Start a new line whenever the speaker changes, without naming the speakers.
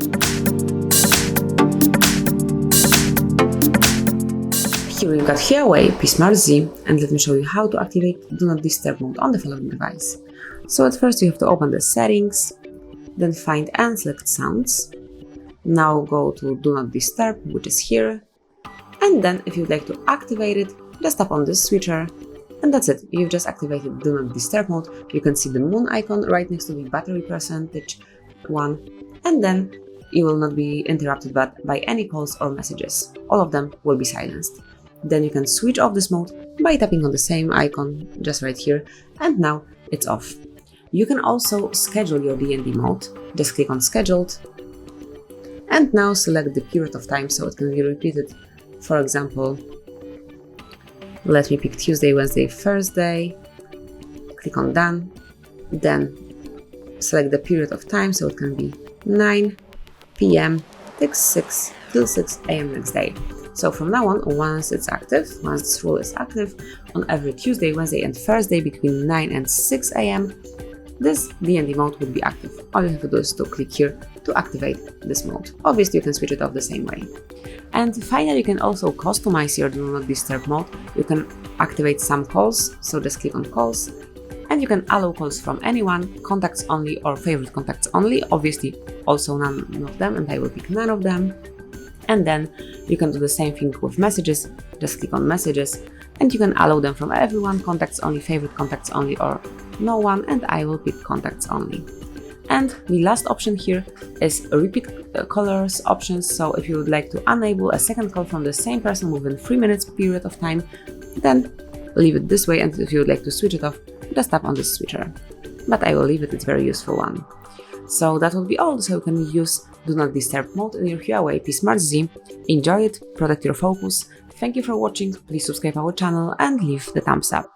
Here we've got Huawei P Smart Z, and let me show you how to activate Do Not Disturb mode on the following device. So at first you have to open the settings, then find and select sounds. Now go to Do Not Disturb, which is here, and then if you'd like to activate it, just tap on this switcher, and that's it. You've just activated Do Not Disturb mode. You can see the moon icon right next to the battery percentage one, and then you will not be interrupted by any calls or messages. All of them will be silenced. Then you can switch off this mode by tapping on the same icon just right here, and now it's off. You can also schedule your DND mode. Just click on Scheduled, and now select the period of time so it can be repeated. For example, let me pick Tuesday, Wednesday, Thursday. Click on Done, then select the period of time so it can be 9 p.m. till 6 a.m. next day. So from now on, once this rule is active, on every Tuesday, Wednesday and Thursday between 9 and 6 a.m, this DND mode will be active. All you have to do is to click here to activate this mode. Obviously, you can switch it off the same way. And finally, you can also customize your Do Not Disturb mode. You can activate some calls, so just click on Calls, and you can allow calls from anyone, contacts only or favorite contacts only. Obviously, also none of them, and I will pick none of them. And then you can do the same thing with messages. Just click on Messages, and you can allow them from everyone, contacts only, favorite contacts only, or no one, and I will pick contacts only. And the last option here is repeat callers options. So if you would like to enable a second call from the same person within 3 minutes period of time, then leave it this way, and if you would like to switch it off, just tap on this switcher. But I will leave it, it's a very useful one. So that will be all. So you can use Do Not Disturb mode in your Huawei P Smart Z. Enjoy it, protect your focus. Thank you for watching, please subscribe our channel and leave the thumbs up.